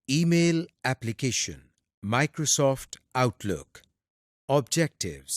Email application, Microsoft Outlook, Objectives.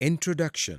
Introduction.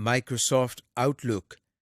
Microsoft Outlook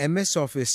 MS Office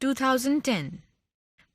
2010।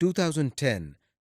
2010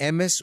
MS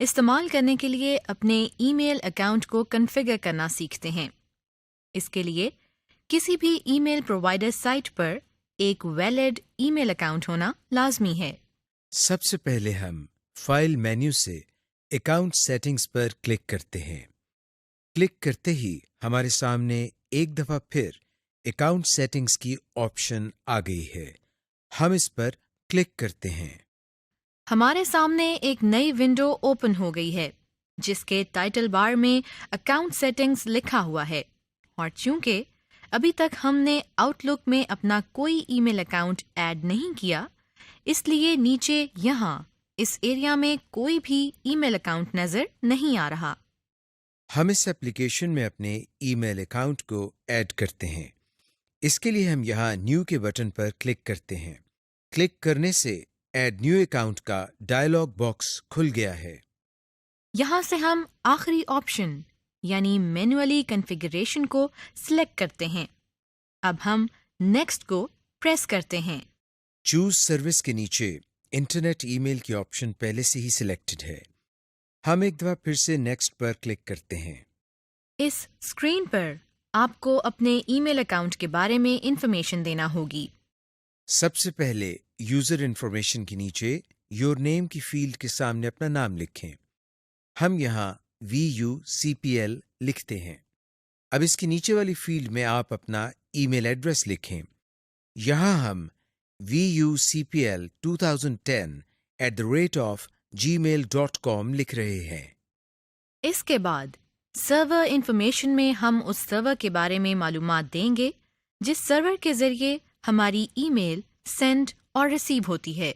استعمال کرنے کے لیے اپنے ای میل اکاؤنٹ کو کنفیگر کرنا سیکھتے ہیں۔ اس کے لیے کسی بھی ای میل پرووائڈر سائٹ پر ایک ویلڈ ای میل اکاؤنٹ ہونا لازمی ہے۔ سب سے پہلے ہم فائل مینیو سے اکاؤنٹ سیٹنگز پر کلک کرتے ہیں۔ کلک کرتے ہی ہمارے سامنے ایک دفعہ پھر اکاؤنٹ سیٹنگز کی آپشن آ گئی ہے۔ ہم اس پر کلک کرتے ہیں۔ ہمارے سامنے ایک نئی ونڈو اوپن ہو گئی ہے جس کے ٹائٹل بار میں اکاؤنٹ سیٹنگز لکھا ہوا ہے، اور چونکہ ابھی تک ہم نے آؤٹ لک میں اپنا کوئی ای میل اکاؤنٹ ایڈ نہیں کیا، اس لیے نیچے یہاں اس ایریا میں کوئی بھی ای میل اکاؤنٹ نظر نہیں آ رہا۔ ہم اس ایپلیکیشن میں اپنے ای میل اکاؤنٹ کو ایڈ کرتے ہیں۔ اس کے لیے ہم یہاں نیو کے بٹن پر کلک کرتے ہیں۔ کلک کرنے سے ایڈ نیو اکاؤنٹ کا ڈائلاگ باکس کھل گیا ہے۔ یہاں سے ہم آخری آپشن یعنی مینولی کنفیگریشن کو سلیکٹ کرتے ہیں۔ اب ہم نیکسٹ کو پریس کرتے ہیں۔ چوز سروس کے نیچے انٹرنیٹ ای میل کی آپشن پہلے سے ہی سلیکٹڈ ہے۔ ہم ایک دفعہ پھر سے نیکسٹ پر کلک کرتے ہیں۔ اس اسکرین پر آپ کو اپنے ای میل اکاؤنٹ کے بارے میں انفارمیشن دینا ہوگی۔ سب سے پہلے یوزر انفارمیشن کے نیچے یور نیم کی فیلڈ کے سامنے اپنا نام لکھیں۔ ہم یہاں VUCPL لکھتے ہیں۔ اب اس کی نیچے والی فیلڈ میں آپ اپنا ای میل ایڈریس لکھیں۔ یہاں ہم VUCPL2010@gmail.com لکھ رہے ہیں۔ اس کے بعد سرور انفارمیشن میں ہم اس سرور کے بارے میں معلومات دیں گے جس سرور کے ذریعے ہماری ای میل سینڈ اور ریسیو ہوتی ہے۔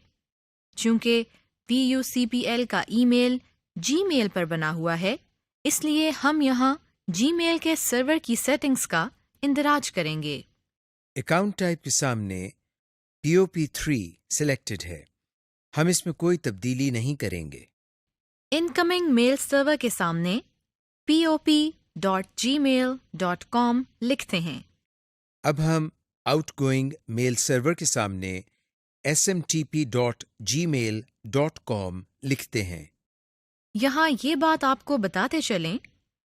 چونکہ VUCPL کا ای میل جی میل پر بنا ہوا ہے، اس لیے ہم یہاں جی میل کے سرور کی سیٹنگز کا اندراج کریں گے۔ اکاؤنٹ ٹائپ کے سامنے POP3 سلیکٹڈ ہے۔ ہم اس میں کوئی تبدیلی نہیں کریں گے۔ انکمنگ میل سرور کے سامنے pop.gmail.com لکھتے ہیں۔ اب ہم آؤٹ گوئنگ میل سرور کے سامنے smtp.gmail.com لکھتے ہیں۔ یہاں یہ بات آپ کو بتاتے چلیں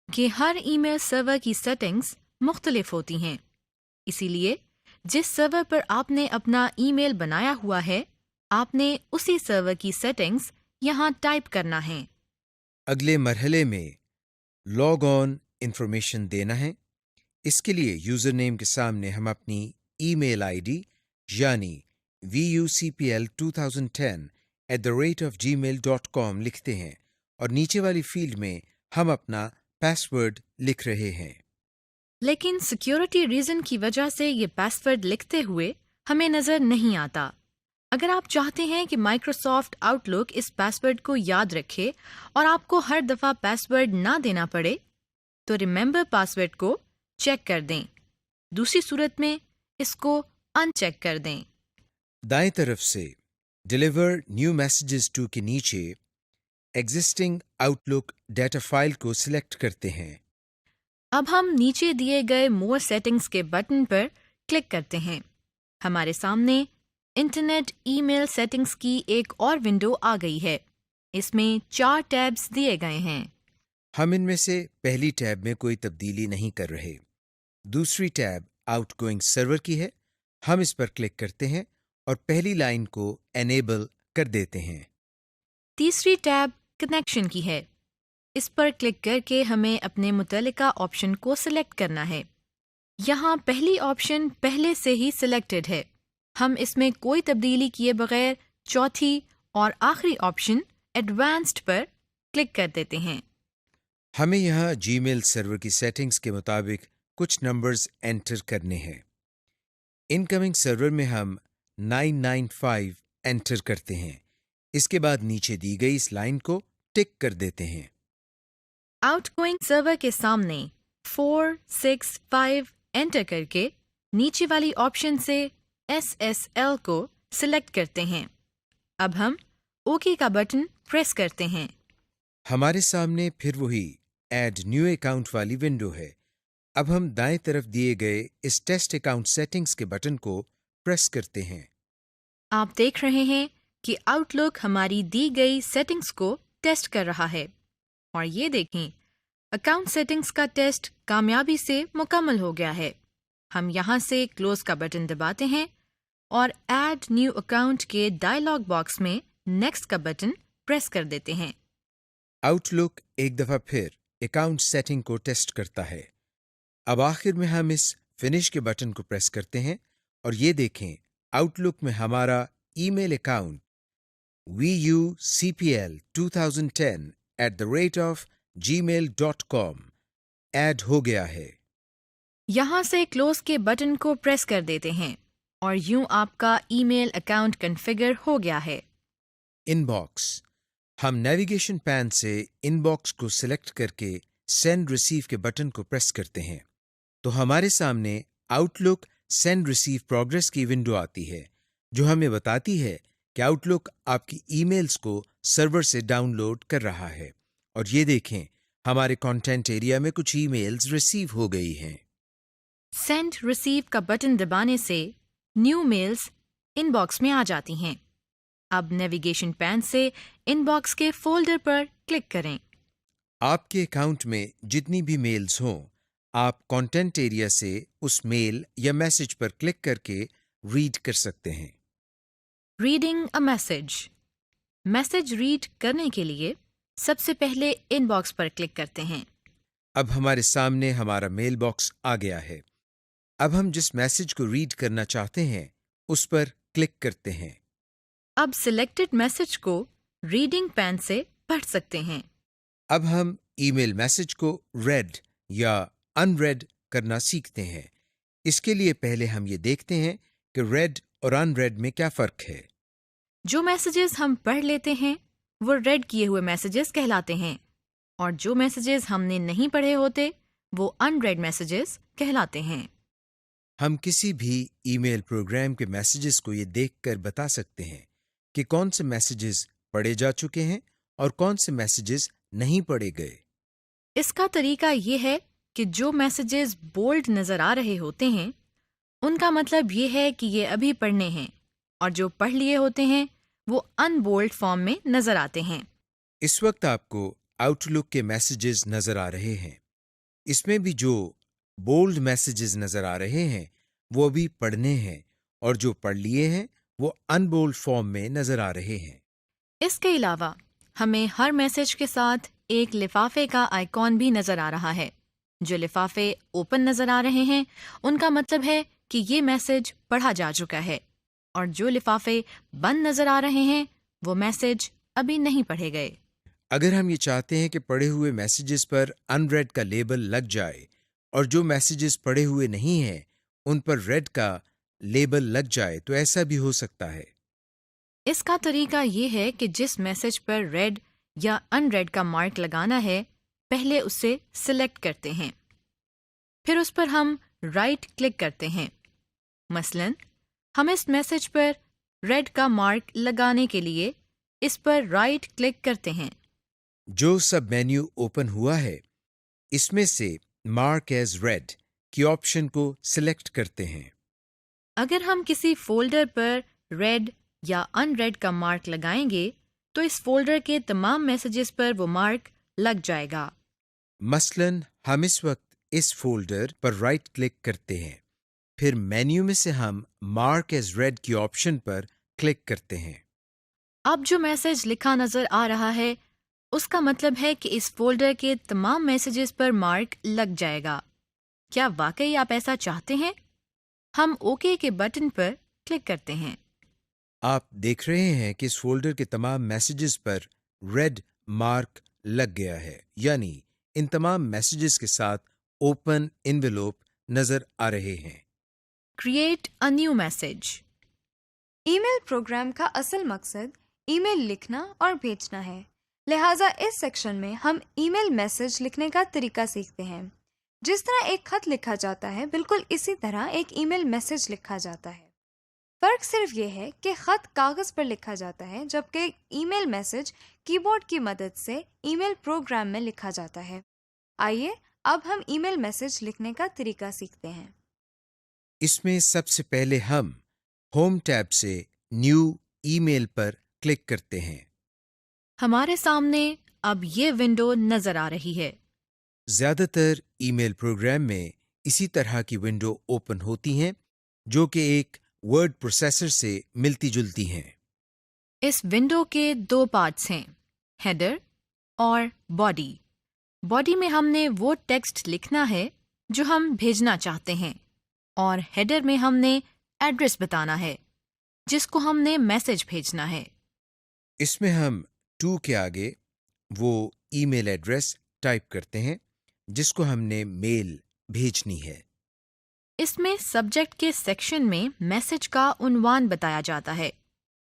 کہ ہر ای میل سرور کی سیٹنگز مختلف ہوتی ہیں، اسی لیے جس سرور پر آپ نے اپنا ای میل بنایا ہوا ہے، آپ نے اسی سرور کی سیٹنگز یہاں ٹائپ کرنا ہے۔ اگلے مرحلے میں لاگ آن انفارمیشن دینا ہے۔ اس کے لیے یوزر نیم کے سامنے ہم اپنی ای میل آئی ڈی یعنی VUCPL2010@gmail.com لکھتے ہیں، اور نیچے والی فیلڈ میں ہم اپنا پاس ورڈ لکھ رہے ہیں۔ لیکن سیکیورٹی ریزن کی وجہ سے یہ پاس ورڈ لکھتے ہوئے ہمیں نظر نہیں آتا۔ اگر آپ چاہتے ہیں کہ مائکروسافٹ آؤٹ لک اس پاس ورڈ کو یاد رکھے اور آپ کو ہر دفعہ پاس ورڈ نہ دینا پڑے، تو ریممبر پاس ورڈ کو چیک کر دیں۔ دوسری صورت میں اس کو ان چیک کر دیں۔ دائیں طرف سے ڈیلیور نیو میسیجز ٹو کے نیچے ایگزسٹنگ آؤٹ لک ڈیٹا فائل کو سلیکٹ کرتے ہیں۔ اب ہم نیچے دیے گئے مور سیٹنگز کے بٹن پر کلک کرتے ہیں۔ ہمارے سامنے انٹرنیٹ ای میل سیٹنگز کی ایک اور ونڈو آ گئی ہے۔ اس میں 4 ٹیبز دیے گئے ہیں۔ ہم ان میں سے پہلی ٹیب میں کوئی تبدیلی نہیں کر رہے۔ دوسری ٹیب آؤٹ گوئنگ سرور کی ہے۔ ہم اس پر کلک کرتے ہیں اور پہلی لائن کو انیبل کر دیتے ہیں۔ تیسری ٹیب کنیکشن کی ہے۔ اس پر کلک کر کے ہمیں اپنے متعلقہ آپشن کو سلیکٹ کرنا ہے۔ یہاں پہلی آپشن پہلے سے ہی سلیکٹڈ ہے۔ ہم اس میں کوئی تبدیلی کیے بغیر چوتھی اور آخری آپشن ایڈوانسڈ پر کلک کر دیتے ہیں۔ ہمیں یہاں جی میل سرور کی سیٹنگز کے مطابق کچھ نمبرز انٹر کرنے ہیں۔ انکمنگ سرور میں ہم 995 انٹر کرتے ہیں۔ اس کے بعد نیچے دی گئی اس لائن کو ٹک کر دیتے ہیں۔ آؤٹ گوئنگ سرور کے سامنے 465 انٹر کر کے نیچے والی آپشن سے SSL کو سلیکٹ کرتے ہیں۔ اب ہم اوکے کا بٹن پریس کرتے ہیں۔ ہمارے سامنے پھر وہی ایڈ نیو اکاؤنٹ والی ونڈو ہے۔ اب ہم دائیں طرف دیے گئے اس ٹیسٹ اکاؤنٹ سیٹنگز کے بٹن کو پریس کرتے ہیں۔ آپ دیکھ رہے ہیں کہ آؤٹ لک ہماری دی گئی سیٹنگز کو ٹیسٹ کر رہا ہے، اور یہ دیکھیں اکاؤنٹ سیٹنگز کا ٹیسٹ کامیابی سے مکمل ہو گیا ہے۔ ہم یہاں سے کلوز کا بٹن دباتے ہیں اور ایڈ نیو اکاؤنٹ کے ڈائلاگ باکس میں نیکسٹ کا بٹن پریس کر دیتے ہیں۔ آؤٹ لک ایک دفعہ پھر اکاؤنٹ سیٹنگ کو ٹیسٹ کرتا ہے۔ اب آخر میں ہم اس فنش کے بٹن کو پریس کرتے ہیں اور یہ دیکھیں آؤٹ لک میں ہمارا ای میل اکاؤنٹ vucpl2010@gmail.com ایڈ ہو گیا ہے۔ یہاں سے کلوز کے بٹن کو پریس کر دیتے ہیں اور یوں آپ کا ای میل اکاؤنٹ کنفیگر ہو گیا ہے۔ ان باکس، ہم نیویگیشن پین سے ان باکس کو سلیکٹ کر کے سینڈ ریسیو کے بٹن کو پریس کرتے ہیں تو ہمارے سامنے آؤٹ لک سینڈ ریسیو پروگرس کی ونڈو آتی ہے جو ہمیں بتاتی ہے کہ آؤٹ لک آپ کی ای میلز کو سرور سے ڈاؤن لوڈ کر رہا ہے، اور یہ دیکھیں ہمارے کانٹینٹ ایریا میں کچھ ای میلز ریسیو ہو گئی ہیں۔ سینڈ ریسیو کا بٹن دبانے سے نیو میلز ان باکس میں آ جاتی ہیں۔ اب نیویگیشن پین سے ان باکس کے فولڈر پر کلک کریں۔ آپ کے اکاؤنٹ میں جتنی بھی میلز ہوں، آپ کانٹینٹ ایریا سے اس میل یا میسج پر کلک کر کے ریڈ کر سکتے ہیں۔ Reading a message, message read کرنے کے لیے سب سے پہلے ان باکس پر کلک کرتے ہیں۔ اب ہمارے سامنے ہمارا میل باکس آ گیا ہے۔ اب ہم جس میسج کو ریڈ کرنا چاہتے ہیں اس پر کلک کرتے ہیں۔ اب سلیکٹڈ میسج کو ریڈنگ پین سے پڑھ سکتے ہیں۔ اب ہم ای میل میسج کو ریڈ یا ان ریڈ کرنا سیکھتے ہیں۔ اس کے لیے پہلے ہم یہ دیکھتے ہیں کہ ریڈ اور ان ریڈ میں کیا فرق ہے۔ جو میسیجز ہم پڑھ لیتے ہیں وہ ریڈ کیے ہوئے میسیجز کہلاتے ہیں، اور جو میسیجز ہم نے نہیں پڑھے ہوتے وہ ان ریڈ میسیجز کہلاتے ہیں۔ ہم کسی بھی ای میل پروگرام کے میسیجز کو یہ دیکھ کر بتا سکتے ہیں کہ کون سے میسیجز پڑھے جا چکے ہیں اور کون سے میسیجز نہیں پڑھے گئے۔ اس کا طریقہ یہ ہے کہ جو میسیجز بولڈ نظر آ رہے ہوتے ہیں ان کا مطلب یہ ہے کہ یہ ابھی پڑھنے ہیں، اور جو پڑھ لیے ہوتے ہیں وہ ان بولڈ فارم میں نظر آتے ہیں۔ اس وقت آپ کو آؤٹ لک کے میسیجز نظر آ رہے ہیں۔ اس میں بھی جو بولڈ میسیجز نظر آ رہے ہیں وہ ابھی پڑھنے ہیں، اور جو پڑھ لیے ہیں وہ ان بولڈ فارم میں نظر آ رہے ہیں۔ اس کے علاوہ ہمیں ہر میسج کے ساتھ ایک لفافے کا آئیکن بھی نظر آ رہا ہے۔ جو لفافے اوپن نظر آ رہے ہیں ان کا مطلب ہے کہ یہ میسج پڑھا جا چکا ہے، اور جو لفافے بند نظر آ رہے ہیں وہ میسج ابھی نہیں پڑھے گئے۔ اگر ہم یہ چاہتے ہیں کہ پڑھے ہوئے میسیجز پر ان ریڈ کا لیبل لگ جائے اور جو میسیجز پڑھے ہوئے نہیں ہیں ان پر ریڈ کا لیبل لگ جائے تو ایسا بھی ہو سکتا ہے۔ اس کا طریقہ یہ ہے کہ جس میسج پر ریڈ یا ان ریڈ کا مارک لگانا ہے پہلے اسے سلیکٹ کرتے ہیں، پھر اس پر ہم رائٹ کلک کرتے ہیں۔ مثلاً ہم اس میسج پر ریڈ کا مارک لگانے کے لیے اس پر رائٹ کلک کرتے ہیں۔ جو سب مینیو اوپن ہوا ہے اس میں سے مارک ایز ریڈ کی آپشن کو سلیکٹ کرتے ہیں۔ اگر ہم کسی فولڈر پر ریڈ یا ان ریڈ کا مارک لگائیں گے تو اس فولڈر کے تمام میسیجز پر وہ مارک لگ جائے گا۔ مثلاً ہم اس وقت اس فولڈر پر رائٹ کلک کرتے ہیں، پھر مینیو میں سے ہم مارک ایز ریڈ کی آپشن پر کلک کرتے ہیں۔ اب جو میسج لکھا نظر آ رہا ہے اس کا مطلب ہے کہ اس فولڈر کے تمام میسیجز پر مارک لگ جائے گا۔ کیا واقعی آپ ایسا چاہتے ہیں؟ ہم اوکے کے بٹن پر کلک کرتے ہیں۔ آپ دیکھ رہے ہیں کہ اس فولڈر کے تمام میسیجز پر ریڈ مارک لگ گیا ہے، یعنی ان تمام میسیجز کے ساتھ اوپن انویلوپ نظر آ رہے ہیں۔ Create a new message. Email program کا اصل مقصد ای میل لکھنا اور بھیجنا ہے، لہٰذا اس سیکشن میں ہم ای میل میسج لکھنے کا طریقہ سیکھتے ہیں۔ جس طرح ایک خط لکھا جاتا ہے بالکل اسی طرح ایک ای میل میسج لکھا جاتا ہے۔ فرق صرف یہ ہے کہ خط کاغذ پر لکھا جاتا ہے جبکہ ای میل میسج کی بورڈ کی مدد سے ای میل پروگرام میں لکھا جاتا ہے۔ آئیے اب ہم ای میل میسج لکھنے کا طریقہ سیکھتے ہیں۔ اس میں سب سے پہلے ہم ہوم ٹیب سے نیو ای میل پر کلک کرتے ہیں۔ ہمارے سامنے اب یہ ونڈو نظر آ رہی ہے۔ زیادہ تر ای میل پروگرام میں اسی طرح کی ونڈو اوپن ہوتی ہیں جو کہ ایک ورڈ پروسیسر سے ملتی جلتی ہیں۔ اس ونڈو کے دو پارٹس ہیں، ہیڈر اور باڈی۔ باڈی میں ہم نے وہ ٹیکسٹ لکھنا ہے جو ہم بھیجنا چاہتے ہیں، اور ہیڈر میں ہم نے ایڈریس بتانا ہے جس کو ہم نے میسج بھیجنا ہے۔ اس میں ہم ٹو کے آگے وہ ای میل ایڈریس ٹائپ کرتے ہیں جس کو ہم نے میل بھیجنی ہے۔ اس میں سبجیکٹ کے سیکشن میں میسج کا عنوان بتایا جاتا ہے۔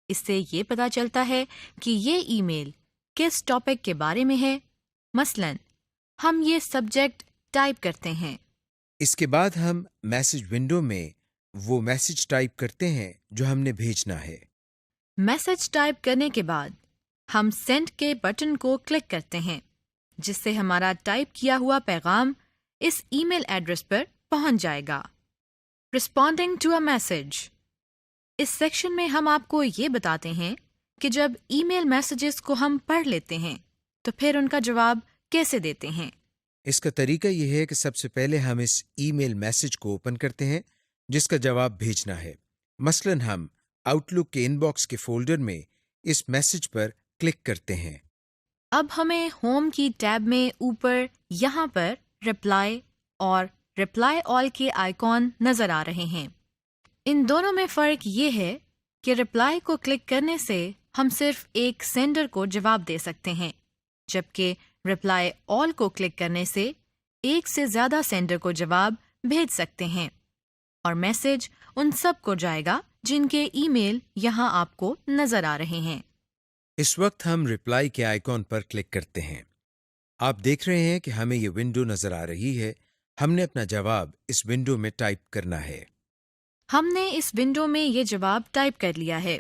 اس سے یہ پتہ چلتا ہے کہ یہ ای میل کس ٹاپک کے بارے میں ہے۔ مثلاً ہم یہ سبجیکٹ ٹائپ کرتے ہیں۔ اس کے بعد ہم میسج ونڈو میں وہ میسج ٹائپ کرتے ہیں جو ہم نے بھیجنا ہے۔ میسج ٹائپ کرنے کے بعد ہم سینڈ کے بٹن کو کلک کرتے ہیں، جس سے ہمارا ٹائپ کیا ہوا پیغام اس ای میل ایڈریس پر پہنچ جائے گا۔ رسپونڈنگ ٹو اے میسج، اس سیکشن میں ہم آپ کو یہ بتاتے ہیں کہ جب ای میل میسیجز کو ہم پڑھ لیتے ہیں تو پھر ان کا جواب کیسے دیتے ہیں۔ اس کا طریقہ یہ ہے کہ سب سے پہلے ہم اس ای میل میسج کو اوپن کرتے ہیں جس کا جواب بھیجنا ہے۔ مثلاً ہم آؤٹ لک کے ان باکس کے فولڈر میں اس میسج پر کلک کرتے ہیں۔ اب ہمیں ہوم کی ٹیب میں اوپر یہاں پر رپلائی اور رپلائی آل کے آئیکن نظر آ رہے ہیں۔ ان دونوں میں فرق یہ ہے کہ رپلائی کو کلک کرنے سے ہم صرف ایک سینڈر کو جواب دے سکتے ہیں، جبکہ رپلائی آل کو کلک کرنے سے ایک سے زیادہ سینڈر کو جواب بھیج سکتے ہیں، اور میسج ان سب کو جائے گا جن کے ای میل یہاں آپ کو نظر آ رہے ہیں۔ اس وقت ہم رپلائی کے آئیکن پر کلک کرتے ہیں۔ آپ دیکھ رہے ہیں کہ ہمیں یہ ونڈو نظر آ رہی ہے۔ ہم نے اپنا جواب اس ونڈو میں ٹائپ کرنا ہے۔ ہم نے اس ونڈو میں یہ جواب ٹائپ کر لیا ہے۔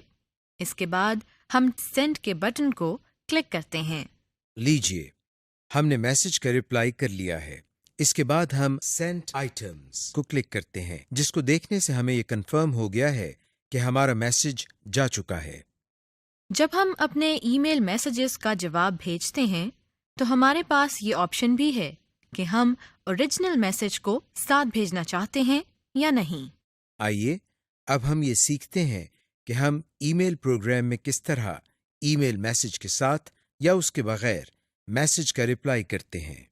اس کے بعد ہم سینڈ کے بٹن کو کلک کرتے ہیں۔ لیجئے، ہم نے میسج کا رپلائی کر لیا ہے۔ اس کے بعد ہم سینٹ آئٹمز کو کلک کرتے ہیں، جس کو دیکھنے سے ہمیں یہ کنفرم ہو گیا ہے کہ ہمارا میسج جا چکا ہے۔ جب ہم اپنے ای میل میسیجز کا جواب بھیجتے ہیں تو ہمارے پاس یہ آپشن بھی ہے کہ ہم اوریجنل میسج کو ساتھ بھیجنا چاہتے ہیں یا نہیں۔ آئیے اب ہم یہ سیکھتے ہیں کہ ہم ای میل پروگرام میں کس طرح ای میل میسج کے ساتھ یا اس کے بغیر میسج کا رپلائی کرتے ہیں۔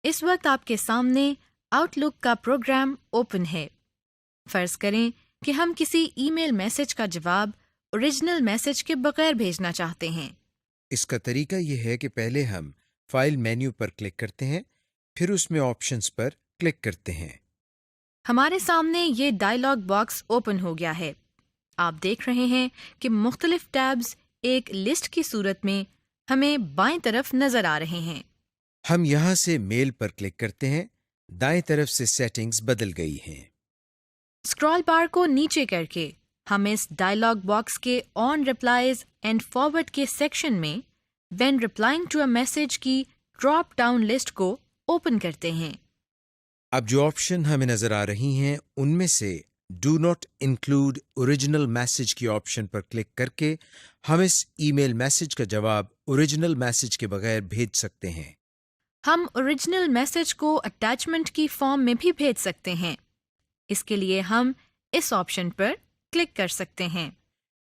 اس وقت آپ کے سامنے آؤٹ لک کا پروگرام اوپن ہے۔ فرض کریں کہ ہم کسی ای میل میسج کا جواب اوریجنل میسج کے بغیر بھیجنا چاہتے ہیں۔ اس کا طریقہ یہ ہے کہ پہلے ہم فائل مینیو پر کلک کرتے ہیں، پھر اس میں آپشنز پر کلک کرتے ہیں۔ ہمارے سامنے یہ ڈائلاگ باکس اوپن ہو گیا ہے۔ آپ دیکھ رہے ہیں کہ مختلف ٹیبز ایک لسٹ کی صورت میں ہمیں بائیں طرف نظر آ رہے ہیں۔ ہم یہاں سے میل پر کلک کرتے ہیں، دائیں طرف سے سیٹنگز بدل گئی ہیں۔ اسکرال بار کو نیچے کر کے ہم اس ڈائلاگ باکس کے آن ریپلائز اینڈ فارورڈ کے سیکشن میں when replying to a message کی ڈراپ ڈاؤن لسٹ کو اوپن کرتے ہیں۔ اب جو آپشن ہمیں نظر آ رہی ہیں ان میں سے do not include original message کی آپشن پر کلک کر کے ہم اس ای میل میسج کا جواب اوریجنل میسج کے بغیر بھیج سکتے ہیں۔ ہم اوریجنل میسج کو اٹیچمنٹ کی فارم میں بھی بھیج سکتے ہیں۔ اس کے لیے ہم اس آپشن پر کلک کر سکتے ہیں۔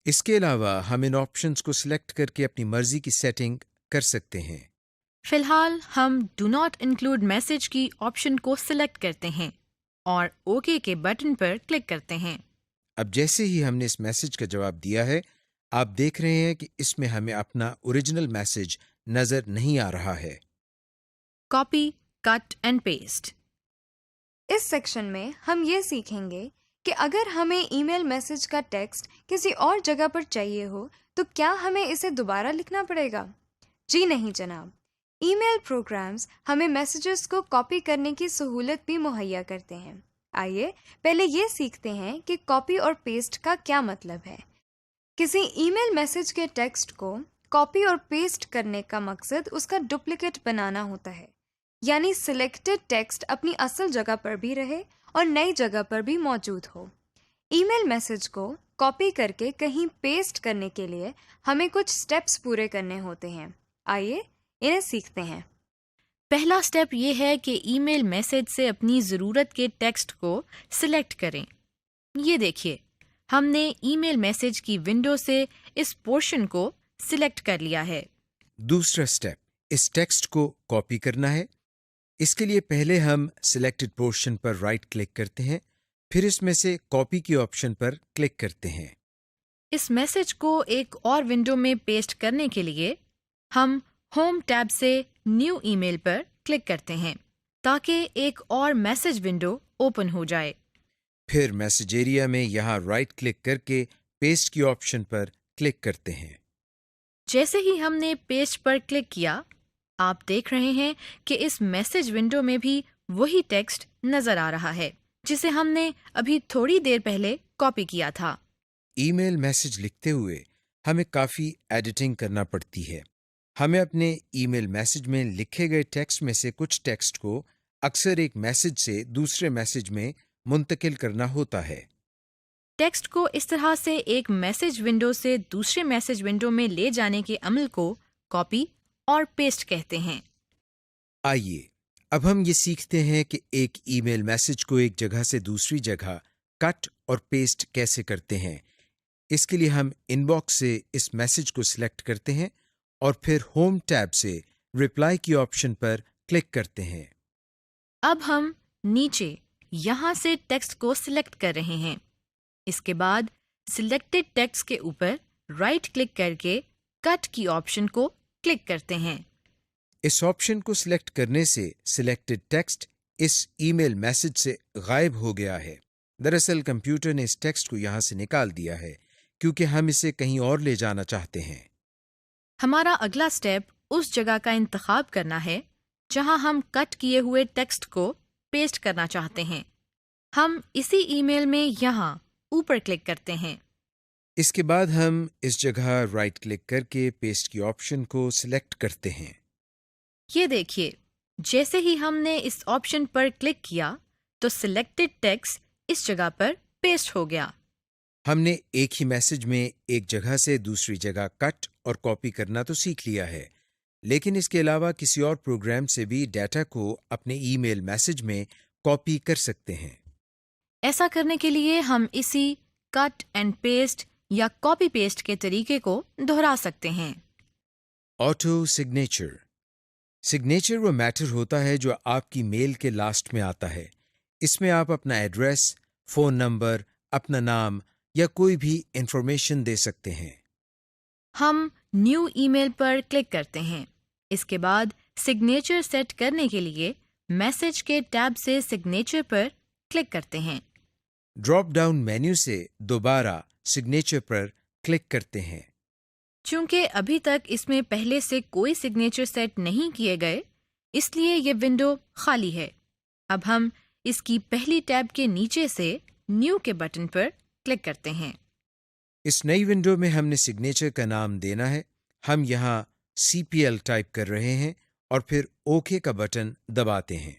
اس کے علاوہ ہم ان آپشنز کو سلیکٹ کر کے اپنی مرضی کی سیٹنگ کر سکتے ہیں۔ فی الحال ہم ڈو ناٹ انکلوڈ میسج کی آپشن کو سلیکٹ کرتے ہیں اور اوکے کے بٹن پر کلک کرتے ہیں۔ اب جیسے ہی ہم نے اس میسج کا جواب دیا ہے، آپ دیکھ رہے ہیں کہ اس میں ہمیں اپنا اوریجنل میسج نظر نہیں آ رہا ہے۔ Copy, cut and paste. اس سیکشن میں ہم یہ سیکھیں گے کہ اگر ہمیں ای میل میسج کا ٹیکسٹ کسی اور جگہ پر چاہیے ہو تو کیا ہمیں اسے دوبارہ لکھنا پڑے گا؟ جی نہیں جناب، ای میل پروگرامز ہمیں میسیجز کو کاپی کرنے کی سہولت بھی مہیا کرتے ہیں۔ آئیے پہلے یہ سیکھتے ہیں کہ کاپی اور پیسٹ کا کیا مطلب ہے۔ کسی ای میل میسج کے ٹیکسٹ کو کاپی اور پیسٹ کرنے کا مقصد اس کا ڈپلیکیٹ بنانا ہوتا ہے، یعنی سلیکٹڈ ٹیکسٹ اپنی اصل جگہ پر بھی رہے اور نئی جگہ پر بھی موجود ہو۔ ای میل میسج کو کاپی کر کے کہیں پیسٹ کرنے کے لیے ہمیں کچھ سٹیپس پورے کرنے ہوتے ہیں. آئیے انہیں سیکھتے ہیں. پہلا سٹیپ یہ ہے کہ ای میل میسج سے اپنی ضرورت کے ٹیکسٹ کو سلیکٹ کریں. یہ دیکھیے ہم نے ای میل میسج کی ونڈو سے اس پورشن کو سلیکٹ کر لیا ہے. دوسرا اسٹیپ اس ٹیکسٹ کو کاپی کرنا ہے. اس کے لیے پہلے ہم سلیکٹڈ پورشن پر رائٹ کلک کرتے ہیں، پھر اس میں سے کاپی کی آپشن پر کلک کرتے ہیں. اس میسج کو ایک اور ونڈو میں پیسٹ کرنے کے لیے ہم ہوم ٹیب سے نیو ای میل پر کلک کرتے ہیں تاکہ ایک اور میسج ونڈو اوپن ہو جائے. پھر میسج ایریا میں یہاں رائٹ کلک کر کے پیسٹ کی آپشن پر کلک کرتے ہیں. جیسے ہی ہم نے پیسٹ پر کلک کیا آپ دیکھ رہے ہیں کہ اس میسج ونڈو میں بھی وہی ٹیکسٹ نظر آ رہا ہے جسے ہم نے ابھی تھوڑی دیر پہلے کاپی کیا تھا. ای میل میسج لکھتے ہوئے ہمیں کافی ایڈیٹنگ کرنا پڑتی ہے. ہمیں اپنے ای میل میسج میں لکھے گئے ٹیکسٹ میں سے کچھ ٹیکسٹ کو اکثر ایک میسج سے دوسرے میسج میں منتقل کرنا ہوتا ہے. ٹیکسٹ کو اس طرح سے ایک میسج ونڈو سے دوسرے میسج ونڈو میں لے جانے کے عمل کو کاپی اور پیسٹ کہتے ہیں. آئیے اب ہم یہ سیکھتے ہیں کہ ایک ای میل میسج کو ایک جگہ سے دوسری جگہ کٹ اور پیسٹ کیسے کرتے ہیں. اس کے لیے ہم ان باکس سے اس میسج کو سلیکٹ کرتے ہیں اور پھر ہوم ٹیب سے رپلائی کی آپشن پر کلک کرتے ہیں. اب ہم نیچے یہاں سے ٹیکسٹ کو سلیکٹ کر رہے ہیں. اس کے بعد سلیکٹڈ ٹیکسٹ کے اوپر رائٹ کلک کر کے کٹ کی آپشن کو کلک کرتے ہیں. اس آپشن کو سلیکٹ کرنے سے سلیکٹڈ ٹیکسٹ اس ای میل میسج سے غائب ہو گیا ہے. دراصل کمپیوٹر نے اس ٹیکسٹ کو یہاں سے نکال دیا ہے کیونکہ ہم اسے کہیں اور لے جانا چاہتے ہیں. ہمارا اگلا سٹیپ اس جگہ کا انتخاب کرنا ہے جہاں ہم کٹ کیے ہوئے ٹیکسٹ کو پیسٹ کرنا چاہتے ہیں. ہم اسی ای میل میں یہاں اوپر کلک کرتے ہیں. اس کے بعد ہم اس جگہ رائٹ کلک کر کے پیسٹ کی آپشن کو سلیکٹ کرتے ہیں. یہ دیکھیے جیسے ہی ہم نے اس آپشن پر کلک کیا تو سلیکٹڈ ٹیکسٹ اس جگہ پر پیسٹ ہو گیا. ہم نے ایک ہی میسج میں ایک جگہ سے دوسری جگہ کٹ اور کاپی کرنا تو سیکھ لیا ہے، لیکن اس کے علاوہ کسی اور پروگرام سے بھی ڈیٹا کو اپنے ای میل میسج میں کاپی کر سکتے ہیں. ایسا کرنے کے لیے ہم اسی کٹ اینڈ پیسٹ یا کاپی پیسٹ کے طریقے کو دہرا سکتے ہیں. Auto signature. سگنیچر وہ میٹر ہوتا ہے جو آپ کی میل کے لاسٹ میں آتا ہے. اس میں آپ اپنا ایڈریس، فون نمبر، اپنا نام یا کوئی بھی انفارمیشن دے سکتے ہیں. ہم نیو ای میل پر کلک کرتے ہیں. اس کے بعد سگنیچر سیٹ کرنے کے لیے میسج کے ٹیب سے سگنیچر پر کلک کرتے ہیں. ڈراپ ڈاؤن مینیو سے دوبارہ سگنیچر پر کلک کرتے ہیں. چونکہ ابھی تک اس میں پہلے سے کوئی سگنیچر سیٹ نہیں کیے گئے اس لیے یہ ونڈو خالی ہے. اب ہم اس کی پہلی ٹیب کے نیچے سے نیو کے بٹن پر کلک کرتے ہیں. اس نئی ونڈو میں ہم نے سگنیچر کا نام دینا ہے. ہم یہاں CPL ٹائپ کر رہے ہیں اور پھر اوکے کا بٹن دباتے ہیں.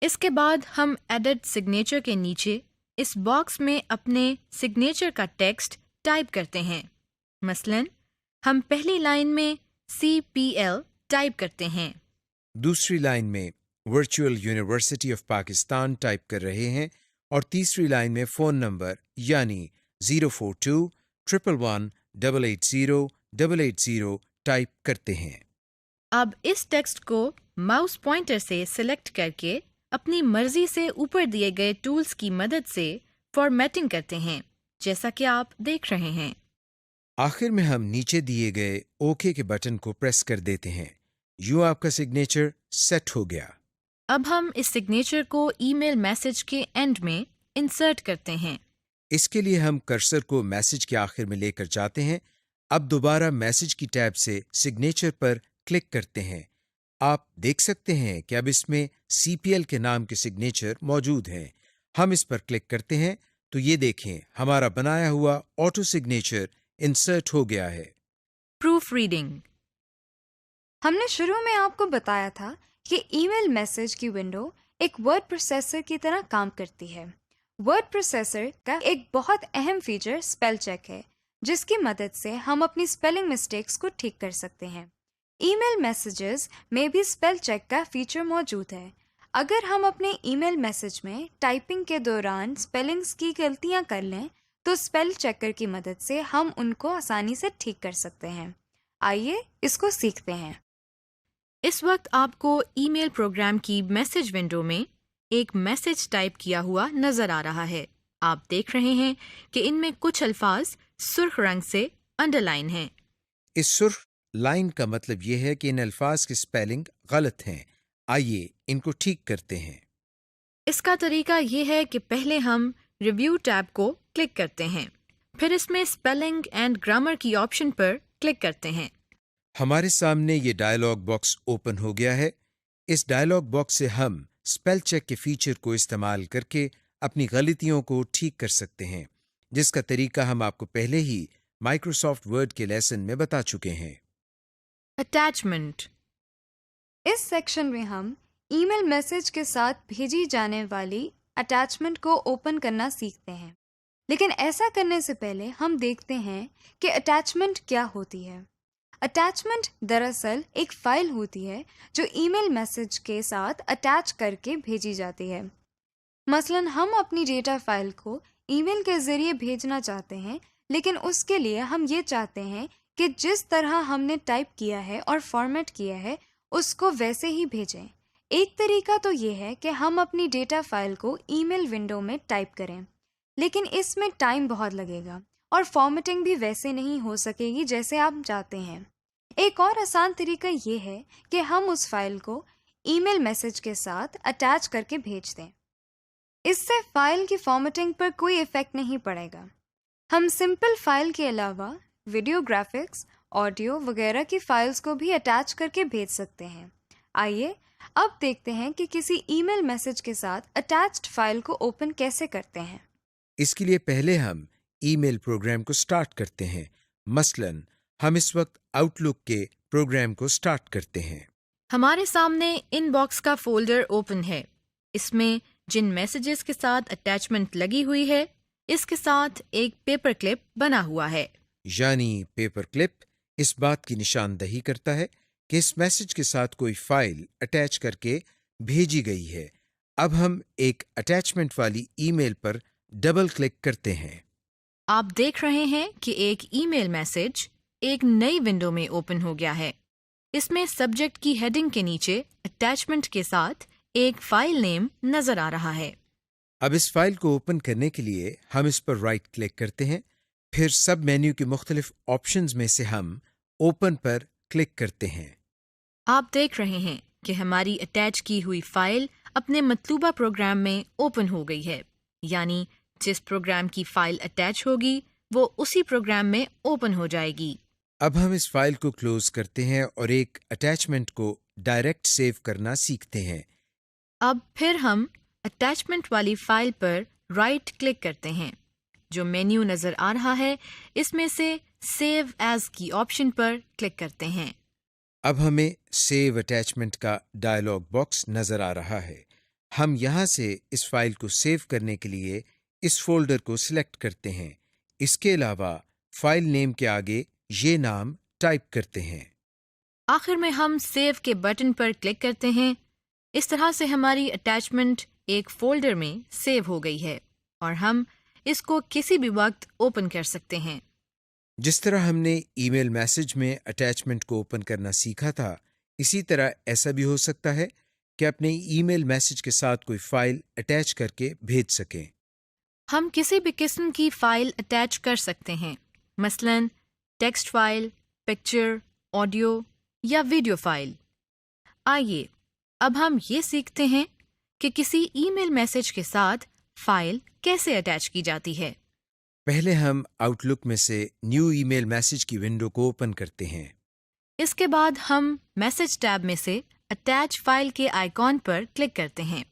اس کے بعد ہم ایڈٹ سگنیچر کے نیچے اس باکس میں اپنے سگنیچر کا ٹیکسٹ ٹائپ کرتے ہیں. مثلاً ہم پہلی لائن میں CPL ٹائپ کرتے ہیں. دوسری لائن میں virtual university of Pakistan type کر رہے ہیں اور تیسری لائن میں فون نمبر یعنی 042-111-880-880 ٹائپ کرتے ہیں. اب اس ٹیکسٹ کو ماؤس پوائنٹر سے سلیکٹ کر کے اپنی مرضی سے اوپر دیے گئے ٹولز کی مدد سے فارمیٹنگ کرتے ہیں جیسا کہ آپ دیکھ رہے ہیں. آخر میں ہم نیچے دیے گئے اوکے کے بٹن کو پریس کر دیتے ہیں. یوں آپ کا سگنیچر سیٹ ہو گیا. اب ہم اس سگنیچر کو ای میل میسج کے اینڈ میں انسرٹ کرتے ہیں. اس کے لیے ہم کرسر کو میسج کے آخر میں لے کر جاتے ہیں. اب دوبارہ میسج کی ٹیب سے سگنیچر پر کلک کرتے ہیں. آپ دیکھ سکتے ہیں کہ اب اس میں CPL کے نام کے سگنیچر موجود ہیں. ہم اس پر کلک کرتے ہیں تو یہ دیکھیں ہمارا بنایا ہوا آٹو سگنیچر انسرٹ ہو گیا ہے. Proof reading. ہم نے شروع میں آپ کو بتایا تھا کہ ای میل میسج کی ونڈو ایک ورڈ پروسیسر کی طرح کام کرتی ہے. ورڈ پروسیسر کا ایک بہت اہم فیچر اسپیل چیک ہے، جس کی مدد سے ہم اپنی اسپیلنگ مسٹیکس کو ٹھیک کر سکتے ہیں۔ ای میل میسیجز میں بھی اسپیل چیک کا فیچر موجود ہے۔ اگر ہم اپنے ای میل میسیج میں ٹائپنگ کے دوران اسپیلنگس کی غلطیاں کر لیں تو اسپیل چیکر کی مدد سے ہم ان کو آسانی سے ٹھیک کر سکتے ہیں۔ آئیے اس کو سیکھتے ہیں۔ اس وقت آپ کو ای میل پروگرام کی میسج ونڈو میں ایک میسج ٹائپ کیا ہوا نظر آ رہا ہے۔ آپ دیکھ رہے ہیں کہ ان میں کچھ الفاظ سرخ رنگ سے انڈر لائن ہیں۔ اس سرخ لائن کا مطلب یہ ہے کہ ان الفاظ کی سپیلنگ غلط ہیں۔ آئیے ان کو ٹھیک کرتے ہیں۔ اس کا طریقہ یہ ہے کہ پہلے ہم ریویو ٹیب کو کلک کرتے ہیں، پھر اس میں اسپیلنگ اینڈ گرامر کی آپشن پر کلک کرتے ہیں۔ ہمارے سامنے یہ ڈائلاگ باکس اوپن ہو گیا ہے۔ اس ڈائلاگ باکس سے ہم اسپیل چیک کے فیچر کو استعمال کر کے اپنی غلطیوں کو ٹھیک کر سکتے ہیں، جس کا طریقہ ہم آپ کو پہلے ہی مائکروسافٹ ورڈ کے لیسن میں بتا چکے ہیں۔ اٹیچمنٹ۔ اس سیکشن میں ہم ای میل میسج کے ساتھ بھیجی جانے والی اٹیچمنٹ کو اوپن کرنا سیکھتے ہیں، لیکن ایسا کرنے سے پہلے ہم دیکھتے ہیں کہ اٹیچمنٹ کیا ہوتی ہے۔ اٹیچمنٹ دراصل ایک فائل ہوتی ہے جو ای میل میسج کے ساتھ اٹیچ کر کے بھیجی جاتی ہے۔ مثلاً ہم اپنی ڈیٹا فائل کو ای میل کے ذریعے بھیجنا چاہتے ہیں، لیکن اس کے لیے ہم یہ چاہتے ہیں کہ جس طرح ہم نے ٹائپ کیا ہے اور فارمیٹ کیا ہے اس کو ویسے ہی بھیجیں۔ ایک طریقہ تو یہ ہے کہ ہم اپنی ڈیٹا فائل کو ای میل ونڈو میں ٹائپ کریں، لیکن اس میں ٹائم بہت لگے گا اور فارمیٹنگ بھی ویسے نہیں ہو سکے گی جیسے آپ چاہتے ہیں۔ ایک اور آسان طریقہ یہ ہے کہ ہم اس فائل کو ای میل میسج کے ساتھ اٹیچ کر کے بھیج دیں۔ اس سے فائل کی فارمیٹنگ پر کوئی ایفیکٹ نہیں پڑے گا۔ ہم سمپل فائل کے علاوہ ویڈیو، گرافکس، آڈیو وغیرہ کی فائلز کو بھی اٹیچ کر کے بھیج سکتے ہیں۔ آئیے اب دیکھتے ہیں کہ کسی ای میل میسج کے ساتھ اٹیچڈ فائل کو اوپن کیسے کرتے ہیں۔ اس کے لیے پہلے ہم ای میل پروگرام کو سٹارٹ کرتے ہیں۔ مثلاً ہم اس وقت آؤٹ لک کے پروگرام کو سٹارٹ کرتے ہیں۔ ہمارے سامنے ان باکس کا فولڈر اوپن ہے۔ اس میں جن میسیجز کے ساتھ اٹیچمنٹ لگی ہوئی ہے اس کے ساتھ ایک پیپر کلپ بنا ہوا ہے۔ یعنی پیپر کلپ اس بات کی نشاندہی کرتا ہے کہ اس میسج کے ساتھ کوئی فائل اٹیچ کر کے بھیجی گئی ہے۔ اب ہم ایک اٹیچمنٹ والی ای میل پر ڈبل کلک کرتے ہیں۔ آپ دیکھ رہے ہیں کہ ایک ای میل میسج ایک نئی ونڈو میں اوپن ہو گیا ہے۔ اس میں سبجیکٹ کی ہیڈنگ کے نیچے اٹیچمنٹ کے ساتھ ایک فائل نیم نظر آ رہا ہے۔ اب اس فائل کو اوپن کرنے کے لیے ہم اس پر رائٹ کلک کرتے ہیں، پھر سب مینیو کے مختلف آپشنز میں سے ہم اوپن پر کلک کرتے ہیں۔ آپ دیکھ رہے ہیں کہ ہماری اٹیچ کی ہوئی فائل اپنے مطلوبہ پروگرام میں اوپن ہو گئی ہے، یعنی جس پروگرام کی فائل اٹیچ ہوگی وہ اسی پروگرام میں اوپن ہو جائے گی۔ اب ہم اس فائل کو کلوز کرتے ہیں اور ایک اٹیچمنٹ کو ڈائریکٹ سیو کرنا سیکھتے ہیں۔ اب پھر ہم اٹیچمنٹ والی فائل پر رائٹ کلک کرتے ہیں۔ جو مینیو نظر آ رہا ہے اس میں سے سیو ایز کی آپشن پر کلک کرتے ہیں۔ اب ہمیں سیو اٹیچمنٹ کا ڈائلاگ باکس نظر آ رہا ہے۔ ہم یہاں سے اس فائل کو سیو کرنے کے لیے اس فولڈر کو سلیکٹ کرتے ہیں۔ اس کے علاوہ فائل نیم کے آگے یہ نام ٹائپ کرتے ہیں۔ آخر میں ہم سیو کے بٹن پر کلک کرتے ہیں۔ اس طرح سے ہماری اٹیچمنٹ ایک فولڈر میں سیو ہو گئی ہے اور ہم اس کو کسی بھی وقت اوپن کر سکتے ہیں۔ جس طرح ہم نے ای میل میسج میں اٹیچمنٹ کو اوپن کرنا سیکھا تھا، اسی طرح ایسا بھی ہو سکتا ہے کہ اپنے ای میل میسج کے ساتھ کوئی فائل اٹیچ کر کے بھیج سکیں۔ ہم کسی بھی قسم کی فائل اٹیچ کر سکتے ہیں، مثلاً ٹیکسٹ فائل، پکچر، آڈیو یا ویڈیو فائل۔ آئیے اب ہم یہ سیکھتے ہیں کہ کسی ای میل میسج کے ساتھ فائل کیسے اٹیچ کی جاتی ہے۔ پہلے ہم آؤٹ لک میں سے نیو ای میل میسج کی ونڈو کو اوپن کرتے ہیں۔ اس کے بعد ہم میسج ٹیب میں سے اٹیچ فائل کے آئیکن پر کلک کرتے ہیں۔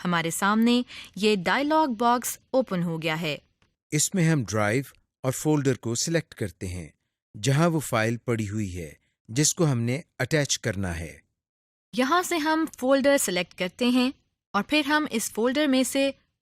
ہمارے سامنے یہ ڈائلاگ باکس اوپن ہو گیا ہے۔ اس میں ہم ڈرائیو اور فولڈر کو سلیکٹ کرتے ہیں جہاں وہ فائل پڑی ہوئی ہے جس کو ہم نے اٹیچ کرنا ہے۔ یہاں سے ہم فولڈر سلیکٹ کرتے ہیں اور پھر ہم اس فولڈر میں سے